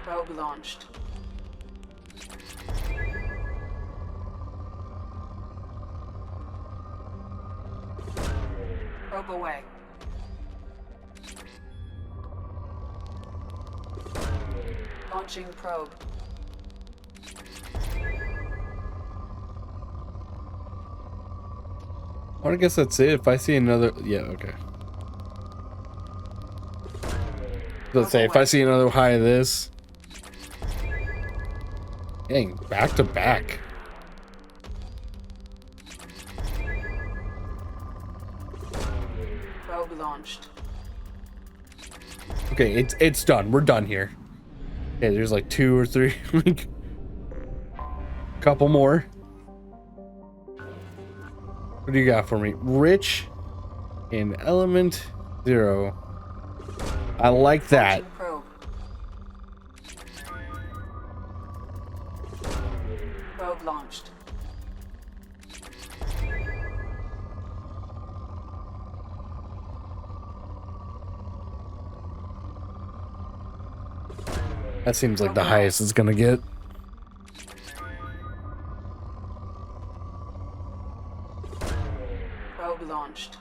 Probe launched. Probe away. Launching probe. Well, I guess that's it. If I see another... Yeah, okay. Let's say, if I see another high of this... Dang, back to back. Probe launched. Okay, it's done. We're done here. Okay, there's like 2 or 3. Couple more. What do you got for me? Rich in element 0. I like that. Probe. Probe launched. That seems like the highest it's gonna get. Probe launched.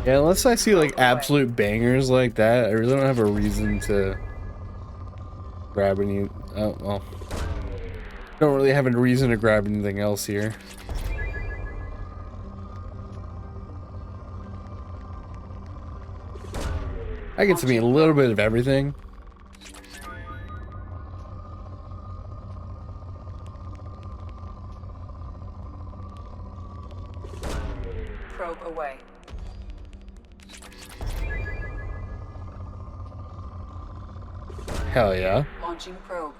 Yeah, unless I see like absolute bangers like that, I really don't have a reason to grab any. Oh well, don't really have a reason to grab anything else here. I get to me a little bit of everything. Probe away. Hell yeah. Launching probe.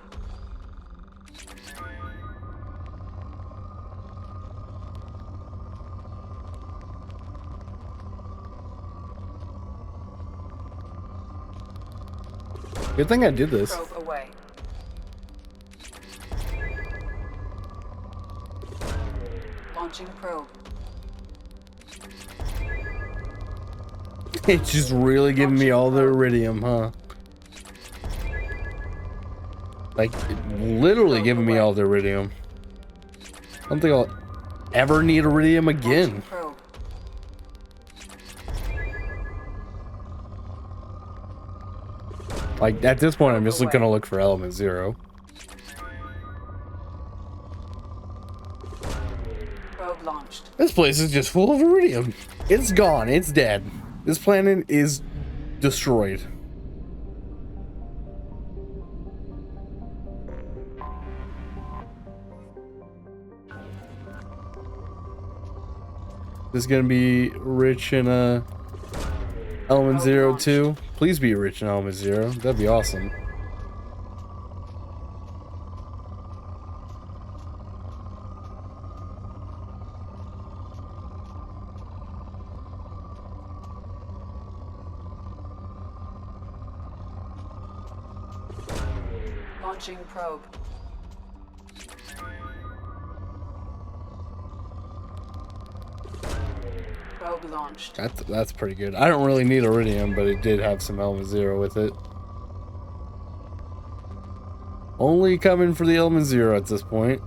Good thing I did this. Probe away. Launching probe. It's just really giving me all the iridium, huh? Like, literally giving me all the iridium. I don't think I'll ever need iridium again. Probe. Like, at this point, I'm just gonna look for element 0. Probe launched. This place is just full of iridium. It's gone. It's dead. This planet is destroyed. This is gonna be rich in element 0 too. Please be rich in element 0. That'd be awesome. Launching probe. Probe launched. That's pretty good. I don't really need iridium, but it did have some element 0 with it. Only coming for the element 0 at this point.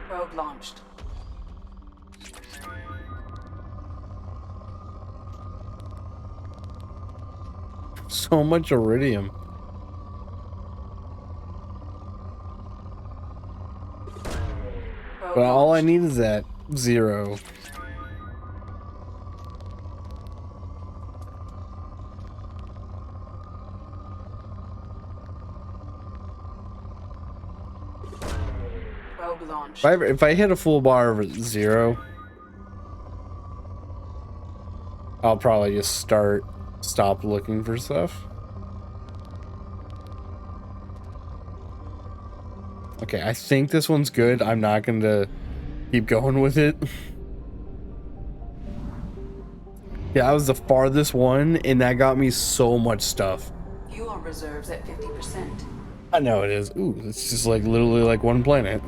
Probe launched. So much iridium. But all I need is that 0. Probe launched. If I hit a full bar of 0, I'll probably just stop looking for stuff. Okay, I think this one's good. I'm not going to keep going with it. Yeah, that was the farthest one, and that got me so much stuff. Fuel reserves at 50%. I know it is. Ooh, it's just like literally like one planet.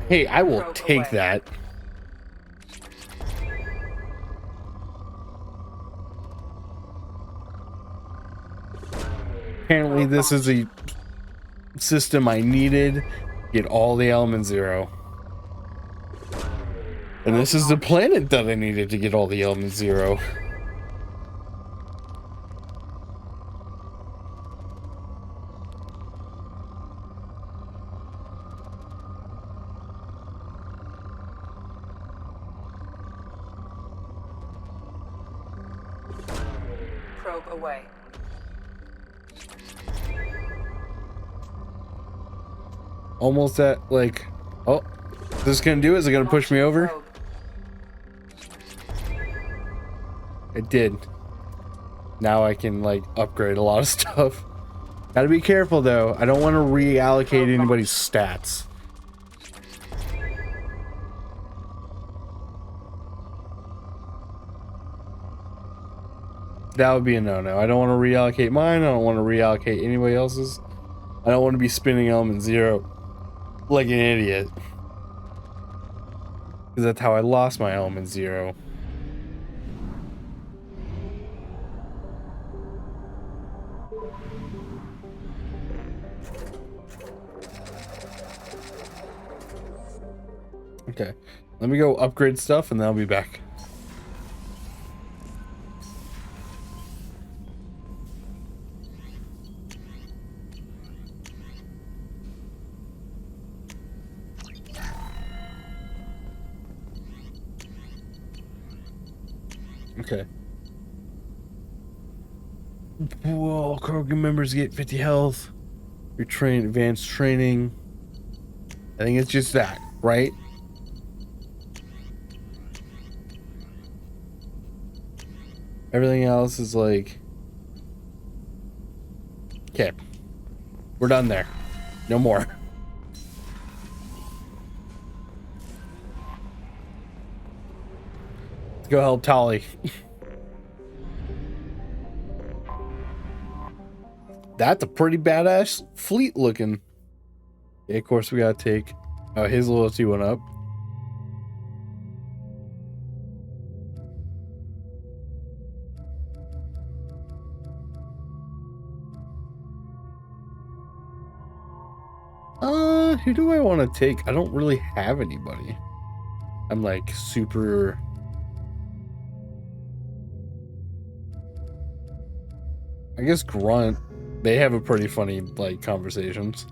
Hey, I will Probe take away. that. Apparently Probe this is a system I needed. Get all the element 0. And this is the planet that I needed to get all the element 0. Probe away. Almost at like, oh, is this gonna do it? Is it gonna push me over? Probe. It did. Now I can like upgrade a lot of stuff. Gotta be careful though. I don't want to reallocate anybody's stats. That would be a no-no. I don't want to reallocate mine. I don't want to reallocate anybody else's. I don't want to be spinning element 0 like an idiot. Because that's how I lost my element 0. Okay, let me go upgrade stuff and then I'll be back. Okay. Whoa, Krogan members get 50 health. Your advanced training. I think it's just that, right? Everything else is like... Okay. We're done there. No more. Let's go help Tali. That's a pretty badass fleet looking. Okay, of course we gotta take... Oh, his loyalty went up. Who do I want to take? I don't really have anybody. I'm like super... I guess Grunt. They have a pretty funny like conversations.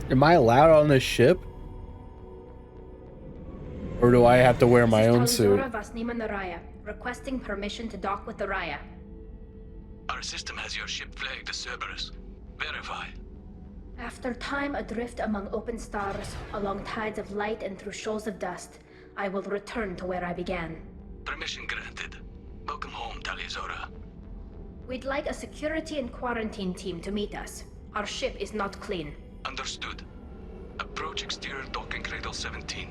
Am I allowed on this ship? Or do I have to wear my own suit? Requesting permission to dock with the Raya. Our system has your ship flagged as Cerberus. Verify. After time adrift among open stars, along tides of light and through shoals of dust, I will return to where I began. Permission granted. Welcome home, Tali. We'd like a security and quarantine team to meet us. Our ship is not clean. Understood. Approach exterior docking cradle 17.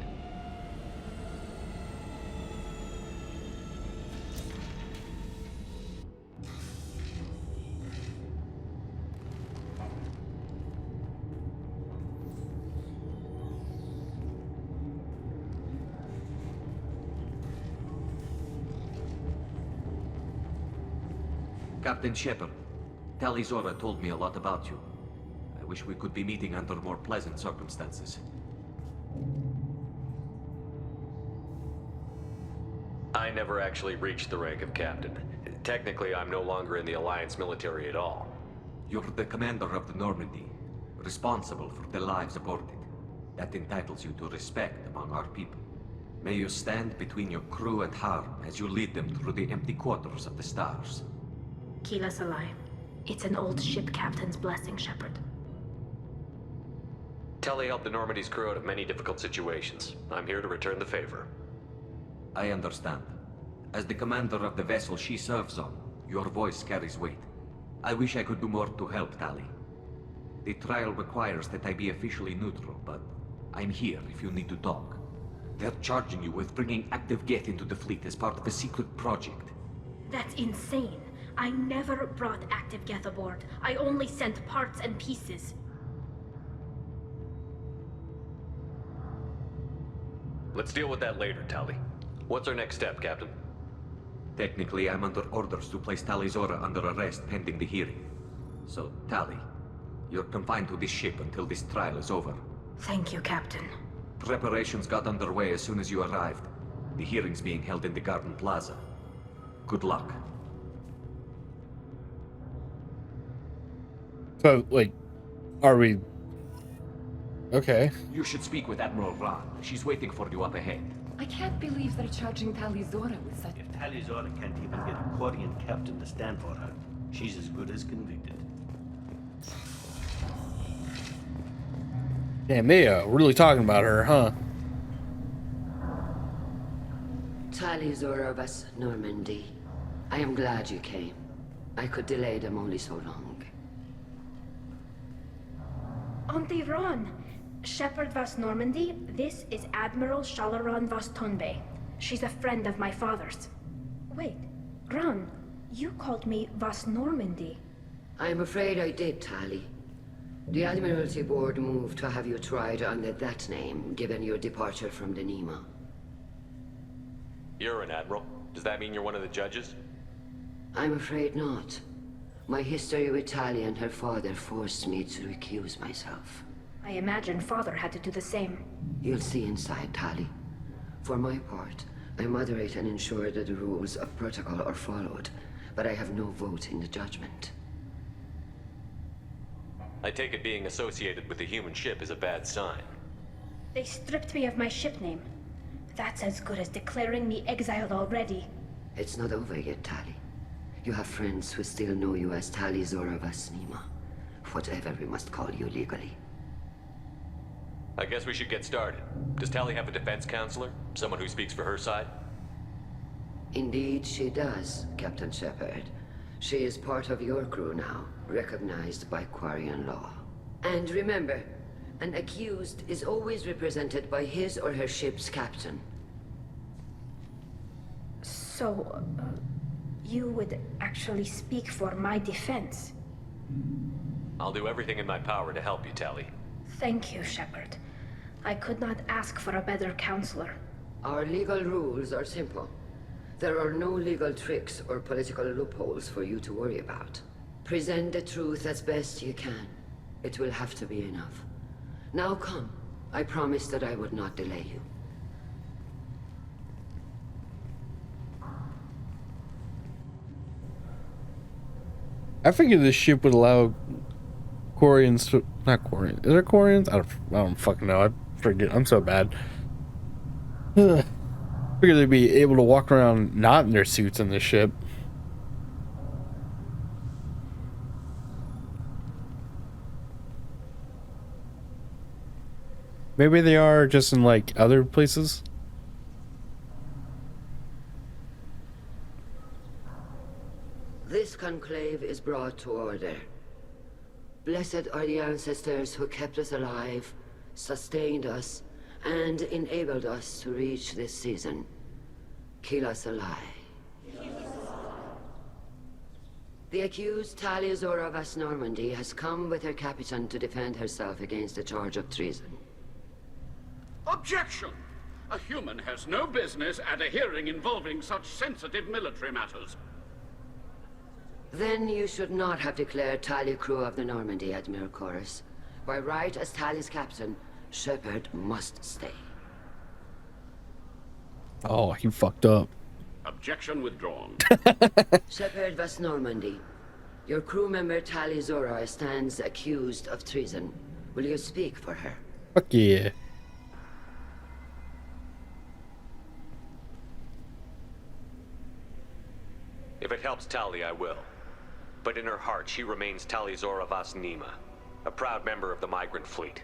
Captain Shepard, Tali Zora told me a lot about you. I wish we could be meeting under more pleasant circumstances. I never actually reached the rank of captain. Technically, I'm no longer in the Alliance military at all. You're the commander of the Normandy, responsible for the lives aborted. That entitles you to respect among our people. May you stand between your crew and harm as you lead them through the empty quarters of the stars. Keela Salai. It's an old ship captain's blessing, Shepard. Tali helped the Normandy's crew out of many difficult situations. I'm here to return the favor. I understand. As the commander of the vessel she serves on, your voice carries weight. I wish I could do more to help, Tali. The trial requires that I be officially neutral, but I'm here if you need to talk. They're charging you with bringing active Geth into the fleet as part of a secret project. That's insane. I never brought active Geth aboard. I only sent parts and pieces. Let's deal with that later, Tali. What's our next step, Captain? Technically, I'm under orders to place Tali Zora under arrest pending the hearing. So, Tali, you're confined to this ship until this trial is over. Thank you, Captain. Preparations got underway as soon as you arrived. The hearing's being held in the Garden Plaza. Good luck. So, like, are we... Okay. You should speak with Admiral Ron. She's waiting for you up ahead. I can't believe they're charging Tali Zora with such... If Tali Zora can't even get a Quarian captain to stand for her, she's as good as convicted. Damn, they really talking about her, huh? Tali Zora vas Normandy. I am glad you came. I could delay them only so long. Auntie Ron! Shepard vas Normandy, this is Admiral Shalaron vas Tonbe. She's a friend of my father's. Wait, Ron, you called me vas Normandy. I'm afraid I did, Tali. The Admiralty Board moved to have you tried under that name, given your departure from the Nima. You're an admiral. Does that mean you're one of the judges? I'm afraid not. My history with Tali and her father forced me to recuse myself. I imagine father had to do the same. You'll see inside, Tali. For my part, I moderate and ensure that the rules of protocol are followed, but I have no vote in the judgment. I take it being associated with the human ship is a bad sign. They stripped me of my ship name. That's as good as declaring me exiled already. It's not over yet, Tali. You have friends who still know you as Tali Zora vas Nima. Whatever we must call you legally. I guess we should get started. Does Tali have a defense counselor? Someone who speaks for her side? Indeed, she does, Captain Shepard. She is part of your crew now, recognized by Quarian law. And remember, an accused is always represented by his or her ship's captain. So, you would actually speak for my defense? I'll do everything in my power to help you, Tali. Thank you, Shepard. I could not ask for a better counselor. Our legal rules are simple. There are no legal tricks or political loopholes for you to worry about. Present the truth as best you can. It will have to be enough. Now come. I promised that I would not delay you. I figured this ship would allow Quarians to... Not Quarians. Is there Quarians? I don't fucking know. I forget. I'm so bad. I figured they'd be able to walk around not in their suits in this ship. Maybe they are just in, like, other places? This conclave is brought to order. Blessed are the ancestors who kept us alive, sustained us, and enabled us to reach this season. Keela Salai. The accused Tali Zora vas Normandy has come with her captain to defend herself against a charge of treason. Objection! A human has no business at a hearing involving such sensitive military matters. Then you should not have declared Tali crew of the Normandy, Admiral Chorus. By right as Tali's captain, Shepard must stay. Oh, he fucked up. Objection withdrawn. Shepard vas Normandy. Your crew member Tali Zora stands accused of treason. Will you speak for her? Fuck yeah. If it helps Tali, I will. but in her heart she remains Tali Zora Vas Nima, a proud member of the Migrant fleet.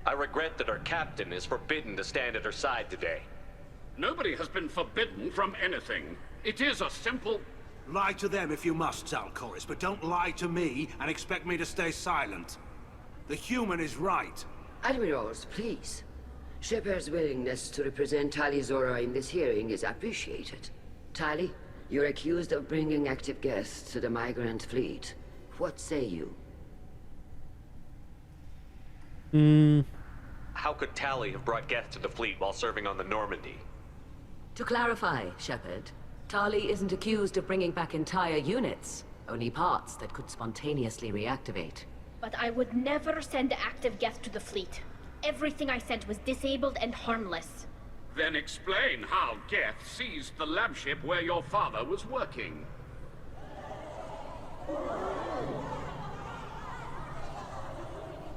I regret that our captain is forbidden to stand at her side today. Nobody has been forbidden from anything. It is a simple... Lie to them if you must, Zalcoris, but don't lie to me and expect me to stay silent. The human is right. Admirals, please. Shepard's willingness to represent Tali Zora in this hearing is appreciated. Tali, you're accused of bringing active guests to the Migrant fleet. What say you? How could Tali have brought guests to the fleet while serving on the Normandy? To clarify, Shepard, Tali isn't accused of bringing back entire units, only parts that could spontaneously reactivate. But I would never send active guests to the fleet. Everything I sent was disabled and harmless. Then explain how Geth seized the lab ship where your father was working.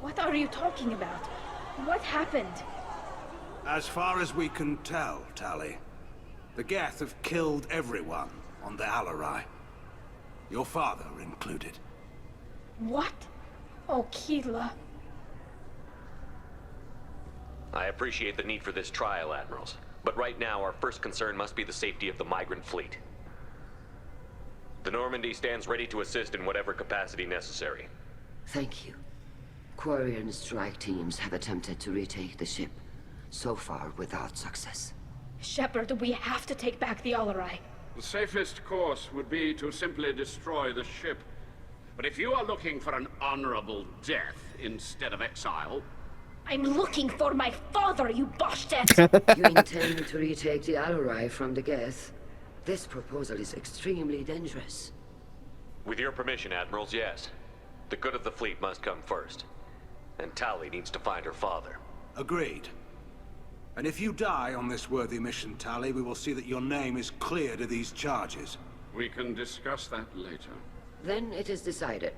What are you talking about? What happened? As far as we can tell, Tali, the Geth have killed everyone on the Alarai. Your father included. What? Oh, Keela. I appreciate the need for this trial, Admirals. But right now, our first concern must be the safety of the Migrant fleet. The Normandy stands ready to assist in whatever capacity necessary. Thank you. Quarian strike teams have attempted to retake the ship, so far without success. Shepard, we have to take back the Alarai. The safest course would be to simply destroy the ship. But if you are looking for an honorable death instead of exile... I'm looking for my father, you Boshtet! You intend to retake the Alarai from the Geth? This proposal is extremely dangerous. With your permission, Admirals, yes. The good of the fleet must come first. And Tali needs to find her father. Agreed. And if you die on this worthy mission, Tali, we will see that your name is cleared of these charges. We can discuss that later. Then it is decided.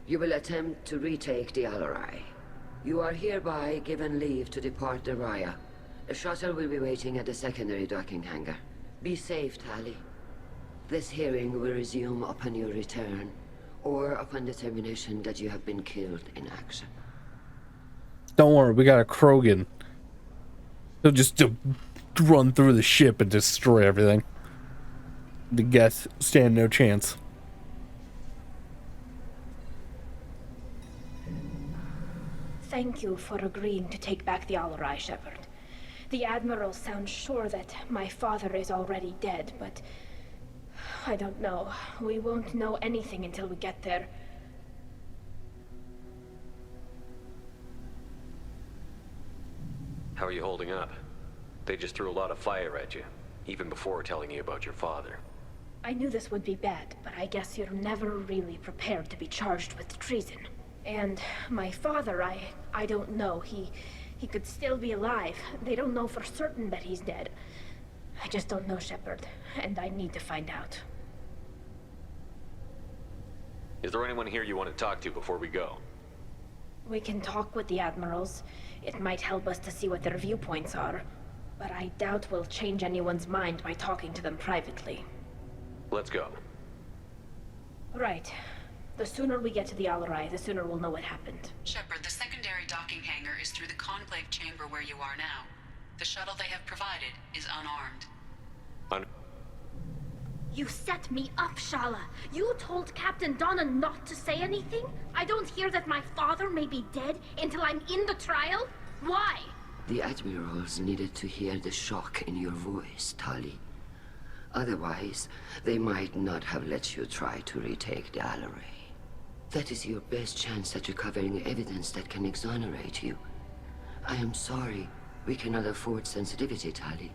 You will attempt to retake the Alarai. You are hereby given leave to depart the Raya. A shuttle will be waiting at the secondary docking hangar. Be safe, Tali. This hearing will resume upon your return, or upon determination that you have been killed in action. Don't worry, we got a Krogan. He'll just run through the ship and destroy everything. The Geth stand no chance. Thank you for agreeing to take back the Alarai, Shepard. The Admiral sounds sure that my father is already dead, but... I don't know. We won't know anything until we get there. How are you holding up? They just threw a lot of fire at you, even before telling you about your father. I knew this would be bad, but I guess you're never really prepared to be charged with treason. And my father, I don't know. He could still be alive. They don't know for certain that he's dead. I just don't know, Shepard, and I need to find out. Is there anyone here you want to talk to before we go? We can talk with the Admirals. It might help us to see what their viewpoints are. But I doubt we'll change anyone's mind by talking to them privately. Let's go. Right. The sooner we get to the Alarai, the sooner we'll know what happened. Shepard, the secondary docking hangar is through the conclave chamber where you are now. The shuttle they have provided is unarmed. You set me up, Shala. You told Captain Donna not to say anything? I don't hear that my father may be dead until I'm in the trial? Why? The Admirals needed to hear the shock in your voice, Tali. Otherwise, they might not have let you try to retake the Alarai. That is your best chance at recovering evidence that can exonerate you. I am sorry. We cannot afford sensitivity, Tali.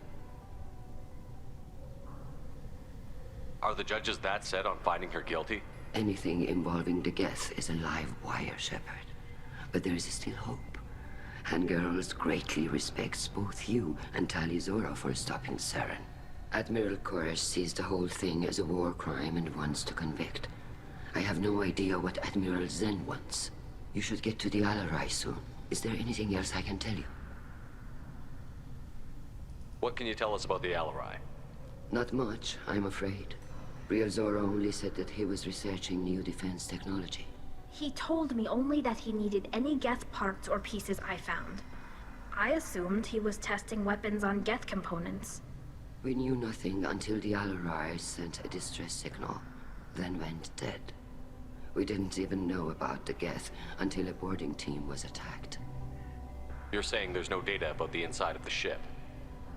Are the judges that set on finding her guilty? Anything involving the Geth is a live wire, Shepard. But there is still hope. And Girls greatly respects both you and Tali Zora for stopping Saren. Admiral Koresh sees the whole thing as a war crime and wants to convict. I have no idea what Admiral Zen wants. You should get to the Alarai soon. Is there anything else I can tell you? What can you tell us about the Alarai? Not much, I'm afraid. Real Zora only said that he was researching new defense technology. He told me only that he needed any Geth parts or pieces I found. I assumed he was testing weapons on Geth components. We knew nothing until the Alarai sent a distress signal, then went dead. We didn't even know about the Geth until a boarding team was attacked. You're saying there's no data about the inside of the ship?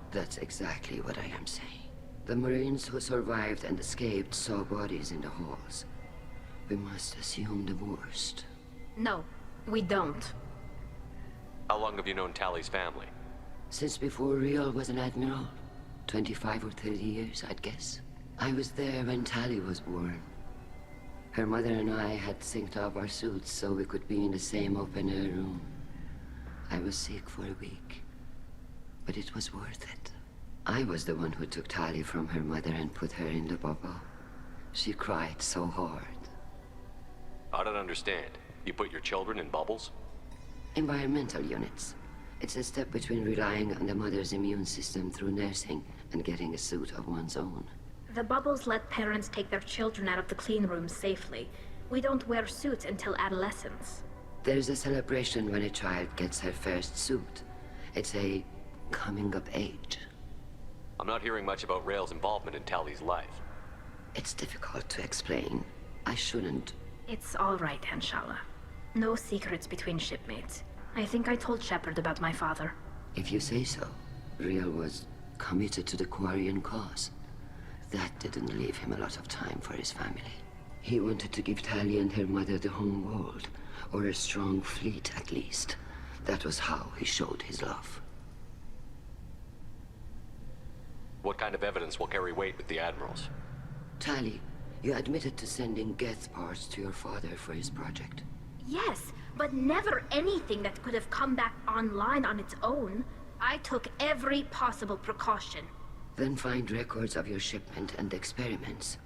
That's exactly what I am saying. The Marines who survived and escaped saw bodies in the halls. We must assume the worst. No, we don't. How long have you known Tali's family? Since before Real was an admiral. 25 or 30 years, I'd guess. I was there when Tali was born. Her mother and I had synced up our suits so we could be in the same open-air room. I was sick for a week, but it was worth it. I was the one who took Tali from her mother and put her in the bubble. She cried so hard. I don't understand. You put your children in bubbles? Environmental units. It's a step between relying on the mother's immune system through nursing and getting a suit of one's own. The bubbles let parents take their children out of the clean rooms safely. We don't wear suits until adolescence. There's a celebration when a child gets her first suit. It's a coming of age. I'm not hearing much about Rail's involvement in Tali's life. It's difficult to explain. I shouldn't. It's all right, Anshala. No secrets between shipmates. I think I told Shepard about my father. If you say so. Real was committed to the Quarian cause. That didn't leave him a lot of time for his family. He wanted to give Tali and her mother the home world, or a strong fleet at least. That was how he showed his love. What kind of evidence will carry weight with the admirals? Tali, you admitted to sending Geth parts to your father for his project. Yes, but never anything that could have come back online on its own. I took every possible precaution. Then find records of your shipment and experiments.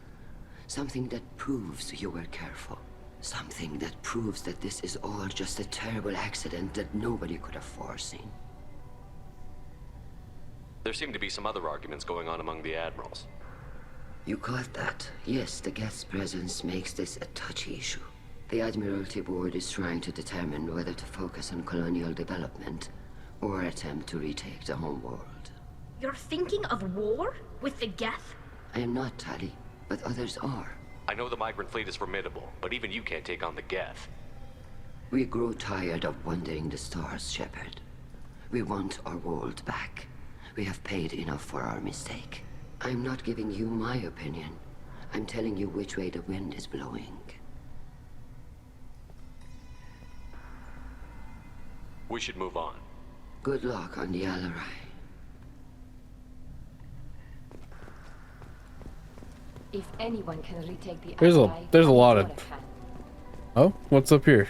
Something that proves you were careful. Something that proves that this is all just a terrible accident that nobody could have foreseen. There seem to be some other arguments going on among the admirals. You caught that? Yes, the Geth's presence makes this a touchy issue. The Admiralty Board is trying to determine whether to focus on colonial development or attempt to retake the home world. You're thinking of war? With the Geth? I am not, Tali, but others are. I know the Migrant fleet is formidable, but even you can't take on the Geth. We grow tired of wandering the stars, Shepard. We want our world back. We have paid enough for our mistake. I'm not giving you my opinion. I'm telling you which way the wind is blowing. We should move on. Good luck on the Alarai. If anyone can retake the There's a lot of... can. Oh, what's up here?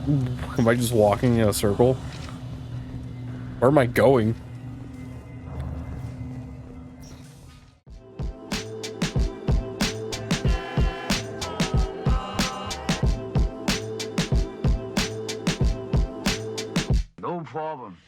Am I just walking in a circle? Where am I going? No problem.